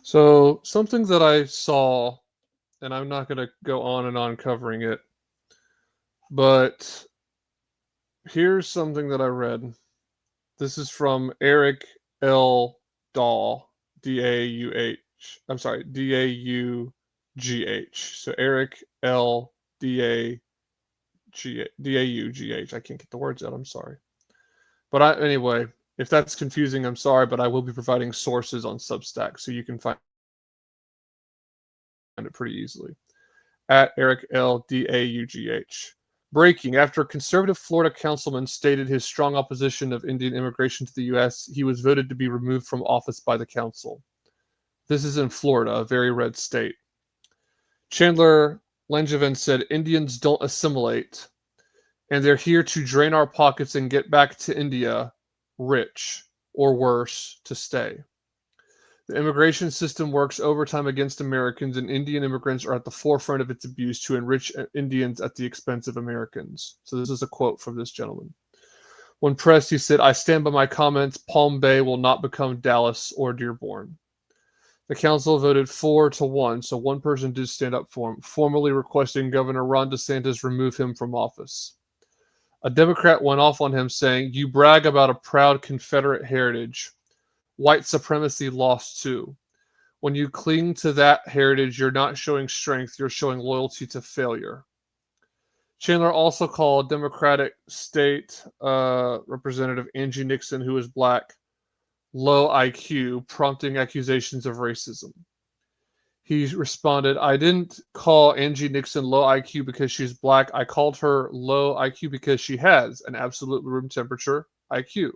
So, something that I saw, and I'm not going to go on and on covering it, but here's something that I read. This is from Eric L. Daw, D-A-U-H. I'm sorry, D-A-U-G-H. So Eric L. D-A-U-G-H. I can't get the words out. I'm sorry. But anyway, if that's confusing, I'm sorry, but I will be providing sources on Substack, so you can find it pretty easily. At Eric L. D-A-U-G-H. Breaking. After a conservative Florida councilman stated his strong opposition of Indian immigration to the U.S., he was voted to be removed from office by the council. This is in Florida, a very red state. Chandler Langevin said, Indians don't assimilate, and they're here to drain our pockets and get back to India rich, or worse, to stay. The immigration system works overtime against Americans, and Indian immigrants are at the forefront of its abuse to enrich Indians at the expense of Americans. So this is a quote from this gentleman. When pressed, he said, I stand by my comments. Palm Bay will not become Dallas or Dearborn. The council voted 4-1, so one person did stand up for him, formally requesting Governor Ron DeSantis remove him from office. A Democrat went off on him, saying, you brag about a proud Confederate heritage. White supremacy lost too. When you cling to that heritage, you're not showing strength, you're showing loyalty to failure. Chandler also called Democratic State Representative Angie Nixon, who is black, low IQ, prompting accusations of racism. He responded, I didn't call Angie Nixon low IQ because she's black. I called her low IQ because she has an absolute room temperature IQ.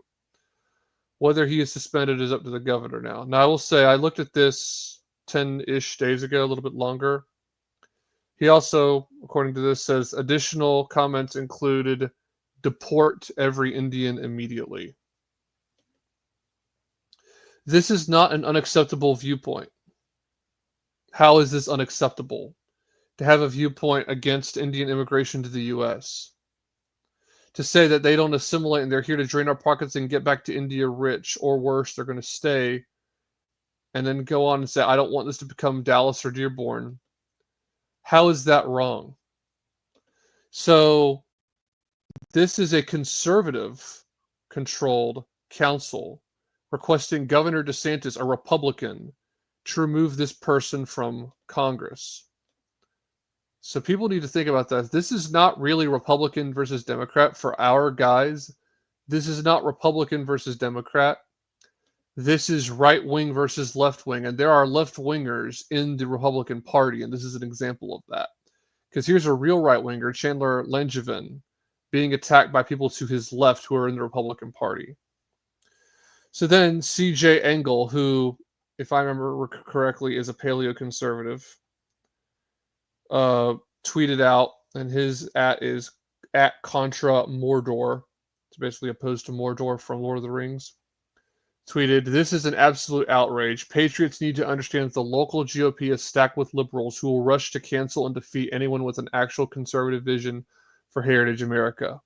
Whether he is suspended is up to the governor now. Now, I will say, I looked at this 10-ish days ago, a little bit longer. He also, according to this, says additional comments included deport every Indian immediately. This is not an unacceptable viewpoint. How is this unacceptable? To have a viewpoint against Indian immigration to the U.S., to say that they don't assimilate and they're here to drain our pockets and get back to India rich, or worse, they're going to stay, and then go on and say, I don't want this to become Dallas or Dearborn. How is that wrong? So this is a conservative-controlled council requesting Governor DeSantis, a Republican, to remove this person from Congress. So people need to think about that. This is not really Republican versus Democrat for our guys. This is not Republican versus Democrat. This is right wing versus left wing. And there are left wingers in the Republican Party. And this is an example of that. Because here's a real right winger, Chandler Langevin, being attacked by people to his left who are in the Republican Party. So then C.J. Engel, who, if I remember correctly, is a paleoconservative, tweeted out, and his @ is @Contra Mordor. It's basically opposed to Mordor from Lord of the Rings. Tweeted, this is an absolute outrage. Patriots need to understand that the local GOP is stacked with liberals who will rush to cancel and defeat anyone with an actual conservative vision for Heritage America.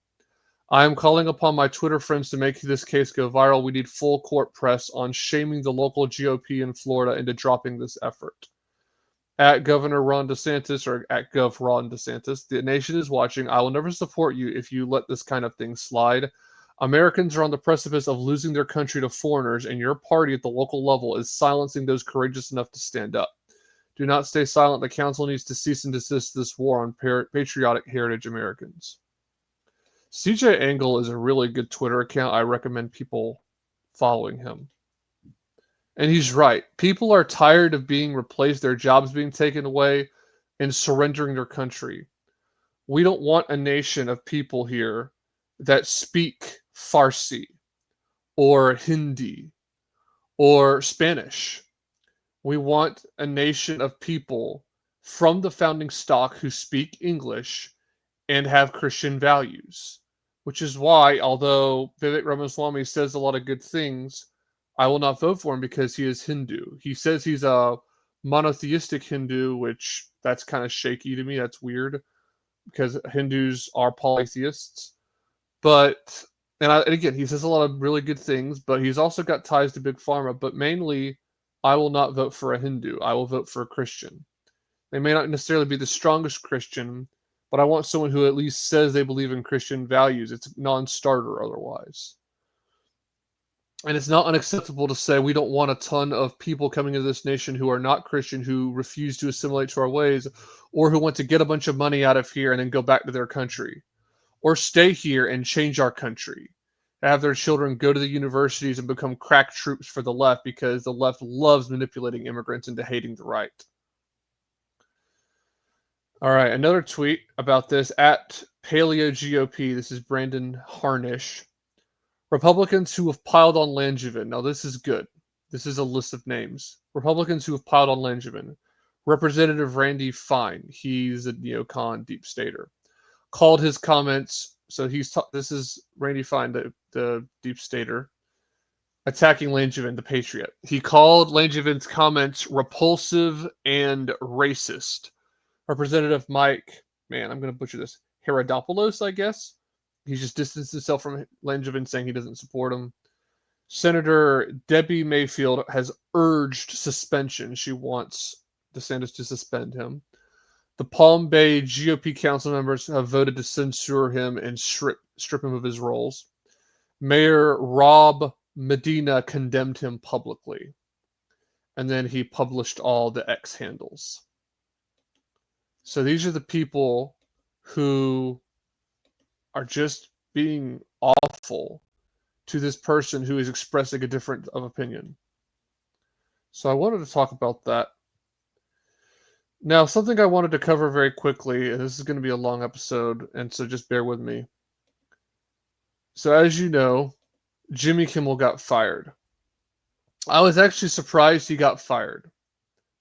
I am calling upon my Twitter friends to make this case go viral. We need full court press on shaming the local GOP in Florida into dropping this effort. At Governor Ron DeSantis, or at Gov Ron DeSantis, the nation is watching. I will never support you if you let this kind of thing slide. Americans are on the precipice of losing their country to foreigners, and your party at the local level is silencing those courageous enough to stand up. Do not stay silent. The council needs to cease and desist this war on patriotic heritage Americans. CJ Engel is a really good Twitter account. I recommend people following him. And he's right. People are tired of being replaced, their jobs being taken away, and surrendering their country. We don't want a nation of people here that speak Farsi or Hindi or Spanish. We want a nation of people from the founding stock who speak English and have Christian values, which is why, although Vivek Ramaswamy says a lot of good things, I will not vote for him because he is Hindu. He says he's a monotheistic Hindu, which that's kind of shaky to me. That's weird because Hindus are polytheists. But, and again, he says a lot of really good things, but he's also got ties to Big Pharma. But mainly, I will not vote for a Hindu. I will vote for a Christian. They may not necessarily be the strongest Christian, but I want someone who at least says they believe in Christian values. It's a non-starter otherwise. And it's not unacceptable to say we don't want a ton of people coming into this nation who are not Christian, who refuse to assimilate to our ways, or who want to get a bunch of money out of here and then go back to their country, or stay here and change our country, have their children go to the universities and become crack troops for the left because the left loves manipulating immigrants into hating the right. All right, another tweet about this at Paleo GOP. This is Brandon Harnish. Republicans who have piled on Langevin. Now, this is good. This is a list of names. Republicans who have piled on Langevin. Representative Randy Fine. He's a neocon deep stater. Called his comments. So this is Randy Fine, the deep stater, attacking Langevin, the patriot. He called Langevin's comments repulsive and racist. Representative Mike, man, I'm going to butcher this, Herodopoulos, I guess. He's just distanced himself from Langevin, saying he doesn't support him. Senator Debbie Mayfield has urged suspension. She wants DeSantis to suspend him. The Palm Bay GOP council members have voted to censure him and strip him of his roles. Mayor Rob Medina condemned him publicly. And then he published all the X handles. So these are the people who are just being awful to this person who is expressing a different of opinion. So I wanted to talk about that. Now, something I wanted to cover very quickly, and this is going to be a long episode, and so just bear with me. So as you know, Jimmy Kimmel got fired. I was actually surprised he got fired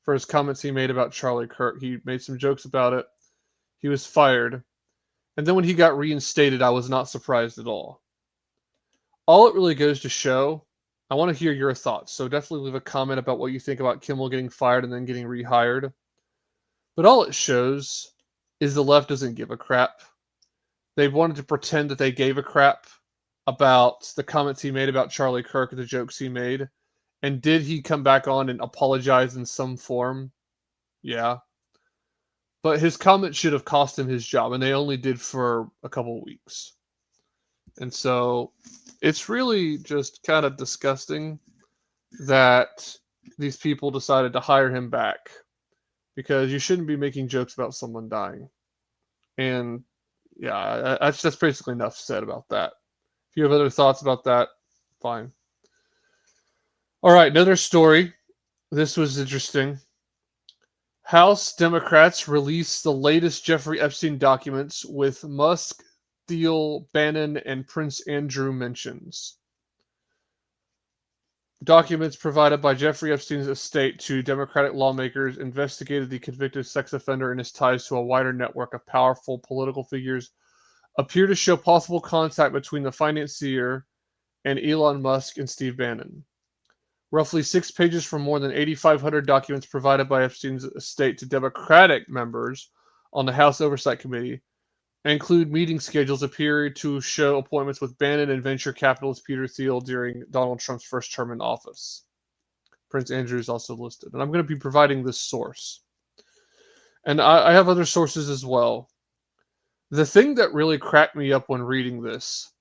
for his comments he made about Charlie Kirk. He made some jokes about it. He was fired. And then when he got reinstated, I was not surprised at all. All it really goes to show, I want to hear your thoughts. So definitely leave a comment about what you think about Kimmel getting fired and then getting rehired. But all it shows is the left doesn't give a crap. They wanted to pretend that they gave a crap about the comments he made about Charlie Kirk, the jokes he made. And did he come back on and apologize in some form? Yeah. But his comment should have cost him his job, and they only did for a couple of weeks. And so it's really just kind of disgusting that these people decided to hire him back, because you shouldn't be making jokes about someone dying. And yeah, that's basically enough said about that. If you have other thoughts about that, fine. All right, another story. This was interesting. House Democrats released the latest Jeffrey Epstein documents with Musk, Thiel, Bannon, and Prince Andrew mentions. Documents provided by Jeffrey Epstein's estate to Democratic lawmakers investigated the convicted sex offender and his ties to a wider network of powerful political figures appear to show possible contact between the financier and Elon Musk and Steve Bannon. Roughly 6 pages from more than 8,500 documents provided by Epstein's estate to Democratic members on the House Oversight Committee include meeting schedules appear to show appointments with Bannon and venture capitalist Peter Thiel during Donald Trump's first term in office. Prince Andrew is also listed. And I'm going to be providing this source. And I have other sources as well. The thing that really cracked me up when reading this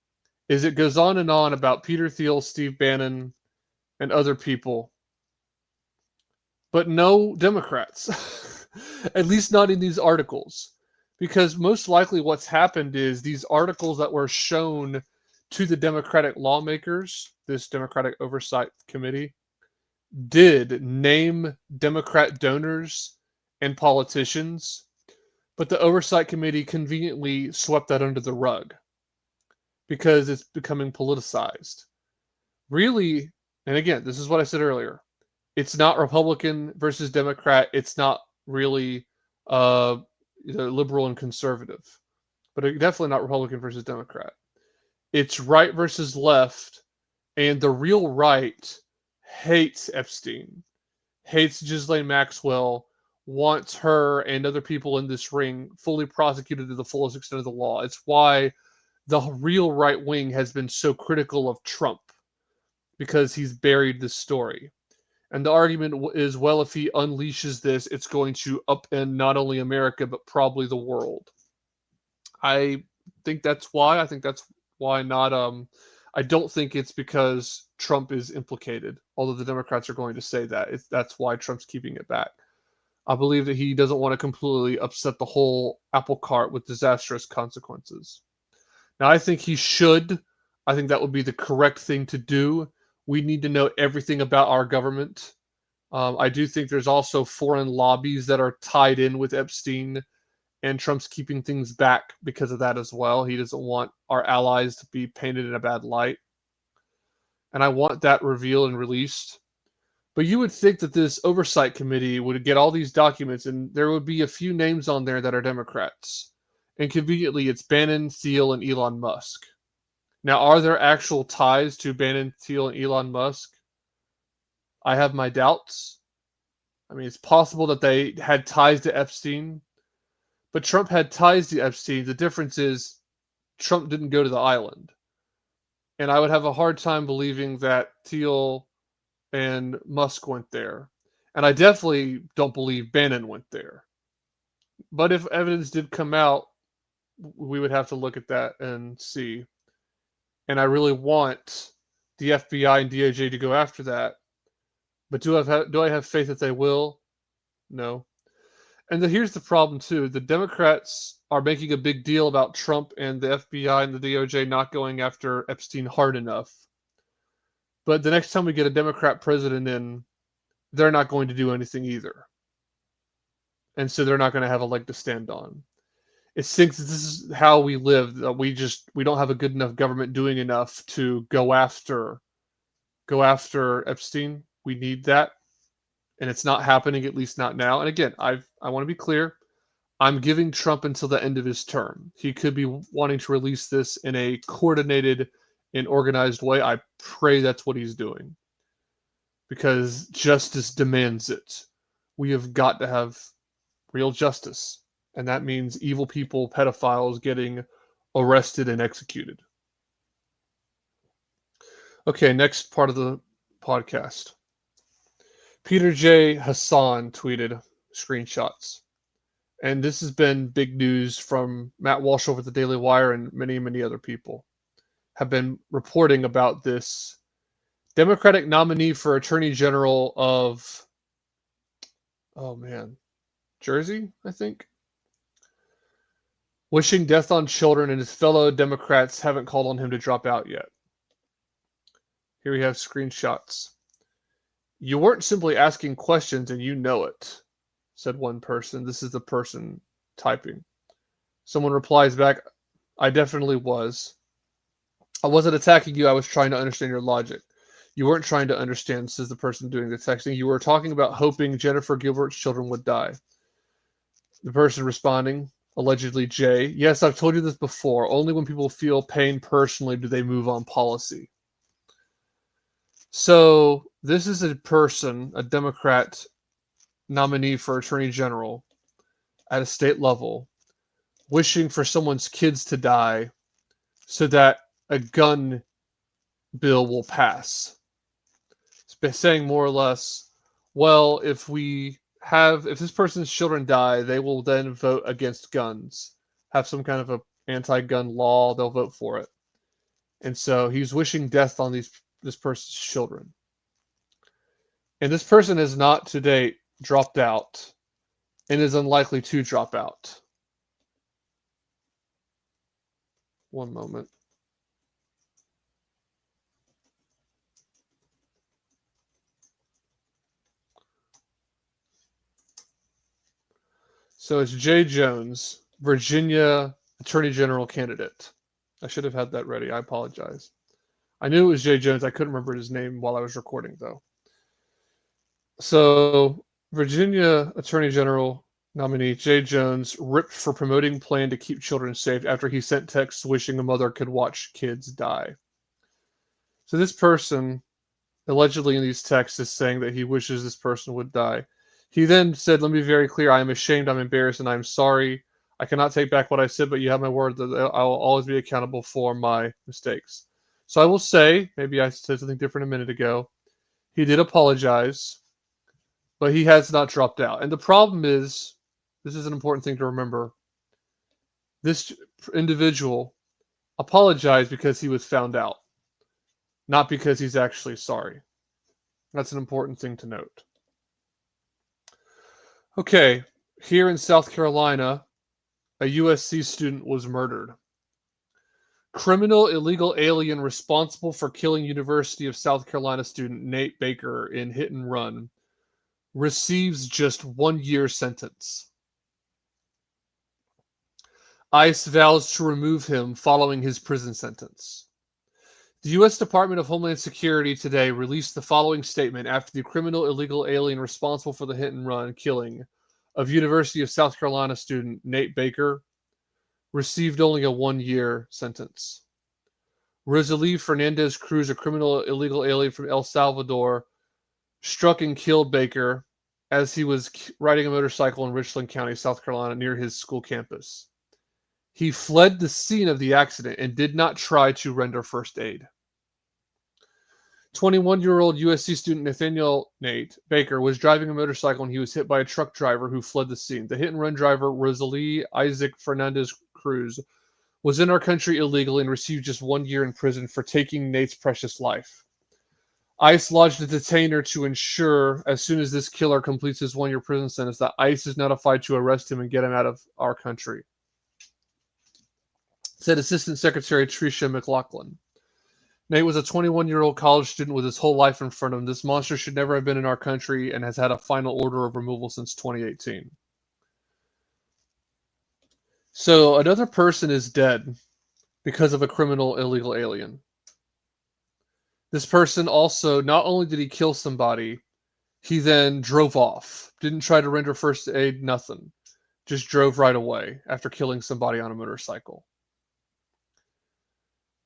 is it goes on and on about Peter Thiel, Steve Bannon, and other people, but no Democrats, at least not in these articles, because most likely what's happened is these articles that were shown to the Democratic lawmakers, this Democratic Oversight Committee, did name Democrat donors and politicians, but the Oversight Committee conveniently swept that under the rug because it's becoming politicized. Really, and again, this is what I said earlier. It's not Republican versus Democrat. It's not really liberal and conservative. But definitely not Republican versus Democrat. It's right versus left. And the real right hates Epstein. Hates Ghislaine Maxwell. Wants her and other people in this ring fully prosecuted to the fullest extent of the law. It's why the real right wing has been so critical of Trump, because he's buried this story. And the argument is, well, if he unleashes this, it's going to upend not only America, but probably the world. I think that's why. I think that's why not. I don't think it's because Trump is implicated, although the Democrats are going to say that. That's why Trump's keeping it back. I believe that he doesn't want to completely upset the whole apple cart with disastrous consequences. Now, I think he should. I think that would be the correct thing to do. We need to know everything about our government. I do think there's also foreign lobbies that are tied in with Epstein, and Trump's keeping things back because of that as well. He doesn't want our allies to be painted in a bad light. And I want that revealed and released. But you would think that this oversight committee would get all these documents, and there would be a few names on there that are Democrats. And conveniently, it's Bannon, Thiel, and Elon Musk. Now, are there actual ties to Bannon, Thiel, and Elon Musk? I have my doubts. I mean, it's possible that they had ties to Epstein, but Trump had ties to Epstein. The difference is Trump didn't go to the island. And I would have a hard time believing that Thiel and Musk went there. And I definitely don't believe Bannon went there. But if evidence did come out, we would have to look at that and see. And I really want the FBI and DOJ to go after that. But do I have faith that they will? No. And here's the problem, too. The Democrats are making a big deal about Trump and the FBI and the DOJ not going after Epstein hard enough. But the next time we get a Democrat president in, they're not going to do anything either. And so they're not going to have a leg to stand on. It sinks. This is how we live. We don't have a good enough government doing enough to go after Epstein. We need that. And it's not happening, at least not now. And again, I want to be clear. I'm giving Trump until the end of his term. He could be wanting to release this in a coordinated and organized way. I pray that's what he's doing. Because justice demands it. We have got to have real justice. And that means evil people, pedophiles getting arrested and executed. Okay, next part of the podcast. Peter J. Hassan tweeted screenshots. And this has been big news from Matt Walsh over the Daily Wire, and many, many other people have been reporting about this Democratic nominee for Attorney General of, Jersey, I think. Wishing death on children, and his fellow Democrats haven't called on him to drop out yet. Here we have screenshots. You weren't simply asking questions and you know it, said one person. This is the person typing. Someone replies back, I definitely was. I wasn't attacking you. I was trying to understand your logic. You weren't trying to understand, says the person doing the texting. You were talking about hoping Jennifer Gilbert's children would die. The person responding, allegedly Jay, yes, I've told you this before. Only when people feel pain personally do they move on policy. So this is a person, a Democrat nominee for Attorney General at a state level, wishing for someone's kids to die so that a gun bill will pass. It's saying more or less, well, if this person's children die, they will then vote against guns, have some kind of a anti-gun law, they'll vote for it. And so he's wishing death on this person's children. And this person has not to date dropped out and is unlikely to drop out. One moment. So it's Jay Jones, Virginia Attorney General candidate. I should have had that ready. I apologize. I knew it was Jay Jones. I couldn't remember his name while I was recording, though. So, Virginia Attorney General nominee Jay Jones ripped for promoting plan to keep children safe after he sent texts wishing a mother could watch kids die. So this person, allegedly in these texts, is saying that he wishes this person would die. He then said, let me be very clear, I am ashamed, I'm embarrassed, and I'm sorry. I cannot take back what I said, but you have my word that I will always be accountable for my mistakes. So I will say, maybe I said something different a minute ago, he did apologize. but he has not dropped out. And the problem is, this is an important thing to remember, this individual apologized because he was found out, not because he's actually sorry. That's an important thing to note. Okay, here in South Carolina, a USC student was murdered. Criminal illegal alien responsible for killing University of South Carolina student Nate Baker in hit and run receives just 1 year sentence. ICE vows to remove him following his prison sentence. The U.S. Department of Homeland Security today released the following statement after the criminal illegal alien responsible for the hit and run killing of University of South Carolina student Nate Baker received only a 1 year sentence. Rosalie Fernandez Cruz, a criminal illegal alien from El Salvador, struck and killed Baker as he was riding a motorcycle in Richland County, South Carolina, near his school campus. He fled the scene of the accident and did not try to render first aid. 21-year-old USC student Nathaniel Nate Baker was driving a motorcycle and he was hit by a truck driver who fled the scene. The hit-and-run driver, Rosalie Isaac Fernandez Cruz, was in our country illegally and received just 1 year in prison for taking Nate's precious life. ICE lodged a detainer to ensure, as soon as this killer completes his 1 year prison sentence, that ICE is notified to arrest him and get him out of our country, said Assistant Secretary Tricia McLaughlin. Nate was a 21-year-old college student with his whole life in front of him. This monster should never have been in our country and has had a final order of removal since 2018. So another person is dead because of a criminal illegal alien. This person also, not only did he kill somebody, he then drove off. Didn't try to render first aid, nothing. Just drove right away after killing somebody on a motorcycle.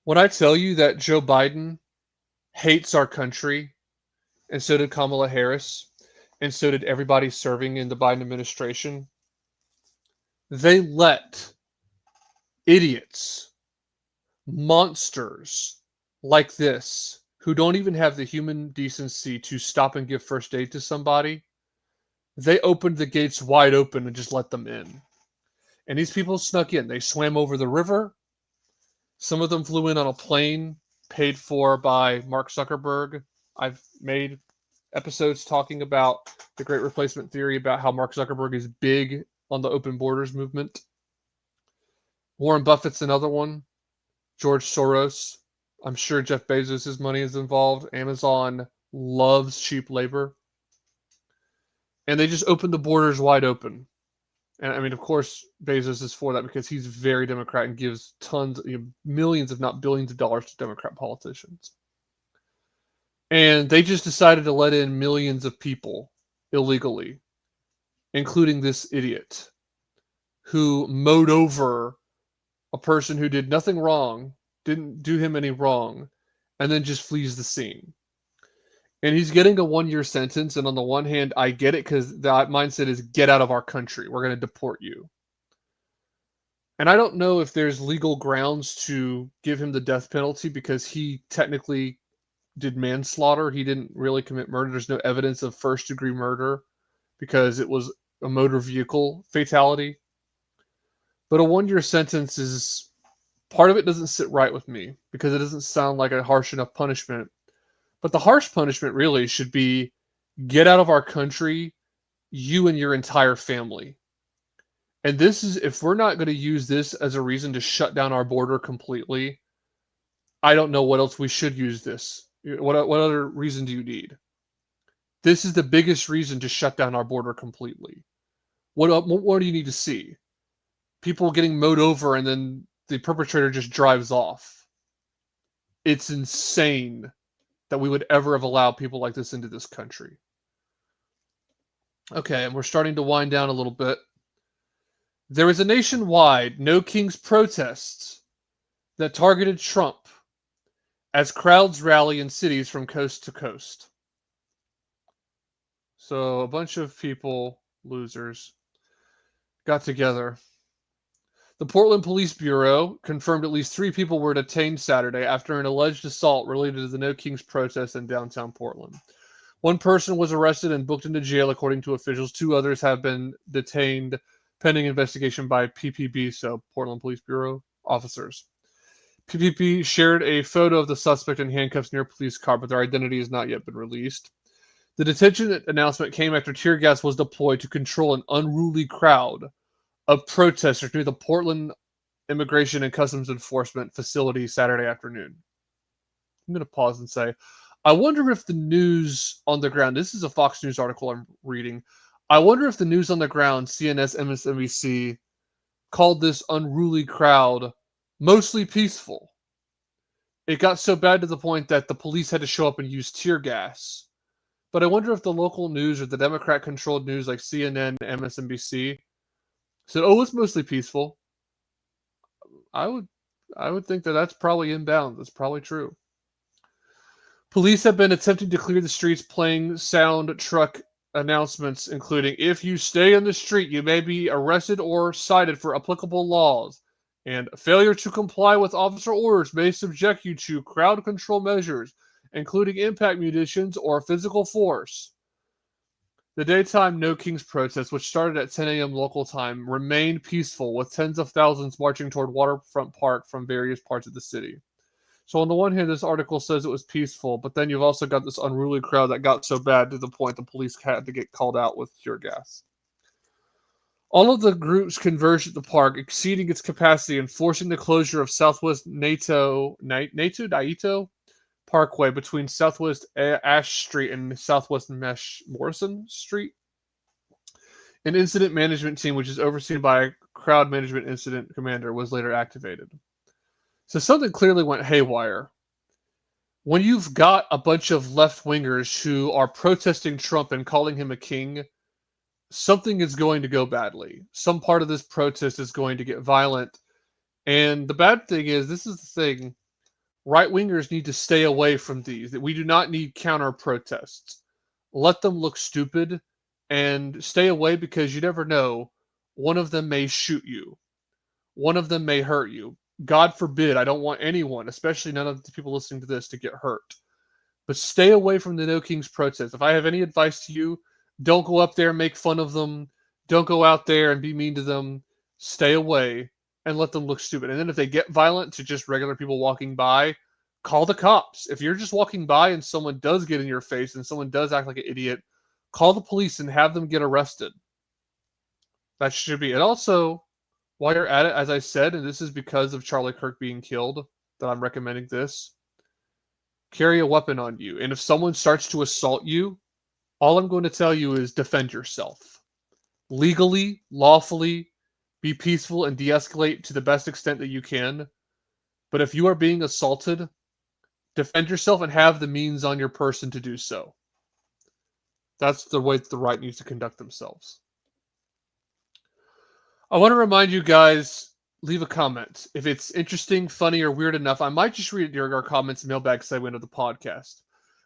When I tell you that Joe Biden hates our country, and so did Kamala Harris, and so did everybody serving in the Biden administration, they let idiots, monsters like this, who don't even have the human decency to stop and give first aid to somebody, they opened the gates wide open and just let them in. And these people snuck in. They swam over the river. Some of them flew in on a plane paid for by Mark Zuckerberg. I've made episodes talking about the Great Replacement Theory, about how Mark Zuckerberg is big on the open borders movement. Warren Buffett's another one. George Soros. I'm sure Jeff Bezos' money is involved. Amazon loves cheap labor. And they just opened the borders wide open. And I mean, of course, Bezos is for that because he's very Democrat and gives tons, millions, if not billions of dollars to Democrat politicians. And they just decided to let in millions of people illegally, including this idiot who mowed over a person who did nothing wrong, didn't do him any wrong, and then just flees the scene. And he's getting a 1 year sentence. And on the one hand, I get it because that mindset is get out of our country. We're going to deport you. And I don't know if there's legal grounds to give him the death penalty because he technically did manslaughter. He didn't really commit murder. There's no evidence of first degree murder because it was a motor vehicle fatality. But a 1 year sentence is, part of it doesn't sit right with me because it doesn't sound like a harsh enough punishment. But the harsh punishment really should be get out of our country, you and your entire family. And this is, if we're not going to use this as a reason to shut down our border completely, I don't know what else we should use this. What other reason do you need? This is the biggest reason to shut down our border completely. What do you need to see? People getting mowed over and then the perpetrator just drives off. It's insane that we would ever have allowed people like this into this country. Okay, and we're starting to wind down a little bit. There was a nationwide No Kings protests that targeted Trump as crowds rally in cities from coast to coast. So a bunch of people, losers, got together. The Portland Police Bureau confirmed at least 3 people were detained Saturday after an alleged assault related to the No Kings protest in downtown Portland. One person was arrested and booked into jail, according to officials. 2 others have been detained pending investigation by PPB, so Portland Police Bureau officers. PPP shared a photo of the suspect in handcuffs near a police car, but their identity has not yet been released. The detention announcement came after tear gas was deployed to control an unruly crowd of protesters near the Portland Immigration and Customs Enforcement facility Saturday afternoon. I'm going to pause and say, I wonder if the news on the ground, this is a Fox News article I'm reading, I wonder if the news on the ground, CNN, MSNBC, called this unruly crowd mostly peaceful. It got so bad to the point that the police had to show up and use tear gas. But I wonder if the local news or the Democrat-controlled news like CNN, MSNBC said, "Oh, it's mostly peaceful." I would think that that's probably inbound. That's probably true. Police have been attempting to clear the streets, playing sound truck announcements, including, "If you stay in the street, you may be arrested or cited for applicable laws," and "Failure to comply with officer orders may subject you to crowd control measures, including impact munitions or physical force." The daytime No Kings protest, which started at 10 a.m. local time, remained peaceful, with tens of thousands marching toward Waterfront Park from various parts of the city. So on the one hand, this article says it was peaceful, but then you've also got this unruly crowd that got so bad to the point the police had to get called out with tear gas. All of the groups converged at the park, exceeding its capacity and forcing the closure of Southwest Naito Parkway between Southwest Ash Street and Southwest Morrison Street. An incident management team, which is overseen by a crowd management incident commander, was later activated. So something clearly went haywire. When you've got a bunch of left-wingers who are protesting Trump and calling him a king, something is going to go badly. Some part of this protest is going to get violent. And the bad thing is, this is the thing, right-wingers need to stay away from these. We do not need counter-protests. Let them look stupid and stay away, because you never know. One of them may shoot you. One of them may hurt you. God forbid, I don't want anyone, especially none of the people listening to this, to get hurt. But stay away from the No Kings protest. If I have any advice to you, don't go up there and make fun of them. Don't go out there and be mean to them. Stay away and let them look stupid. And then if they get violent to just regular people walking by, call the cops. If you're just walking by and someone does get in your face and someone does act like an idiot, call the police and have them get arrested. That should be it. Also, while you're at it, as I said, and this is because of Charlie Kirk being killed, that I'm recommending this, carry a weapon on you. And if someone starts to assault you, all I'm going to tell you is defend yourself. Legally, lawfully, be peaceful and de-escalate to the best extent that you can. But if you are being assaulted, defend yourself and have the means on your person to do so. That's the way the right needs to conduct themselves. I want to remind you guys, leave a comment. If it's interesting, funny, or weird enough, I might just read it during our comments and mailbag segment of the podcast.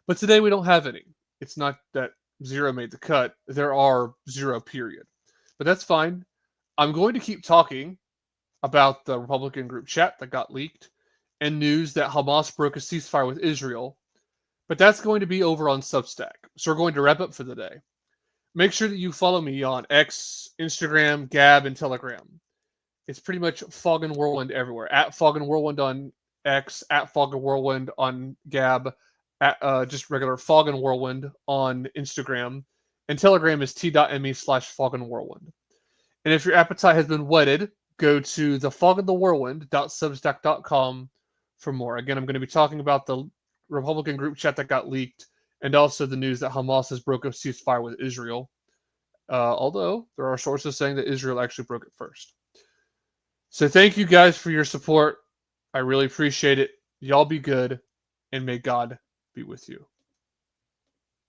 But today we don't have any. It's not that 0 made the cut. There are 0, period. But that's fine. I'm going to keep talking about the Republican group chat that got leaked and news that Hamas broke a ceasefire with Israel. But that's going to be over on Substack. So we're going to wrap up for the day. Make sure that you follow me on X, Instagram, Gab, and Telegram. It's pretty much Fog and Whirlwind everywhere. At Fog and Whirlwind on X, at Fog and Whirlwind on Gab, at just regular Fog and Whirlwind on Instagram. And Telegram is t.me/Fog and Whirlwind. And if your appetite has been whetted, go to thefoganthewhirlwind.substack.com for more. Again, I'm going to be talking about the Republican group chat that got leaked, and also the news that Hamas has broke a ceasefire with Israel. Although there are sources saying that Israel actually broke it first. So thank you guys for your support. I really appreciate it. Y'all be good, and may God be with you.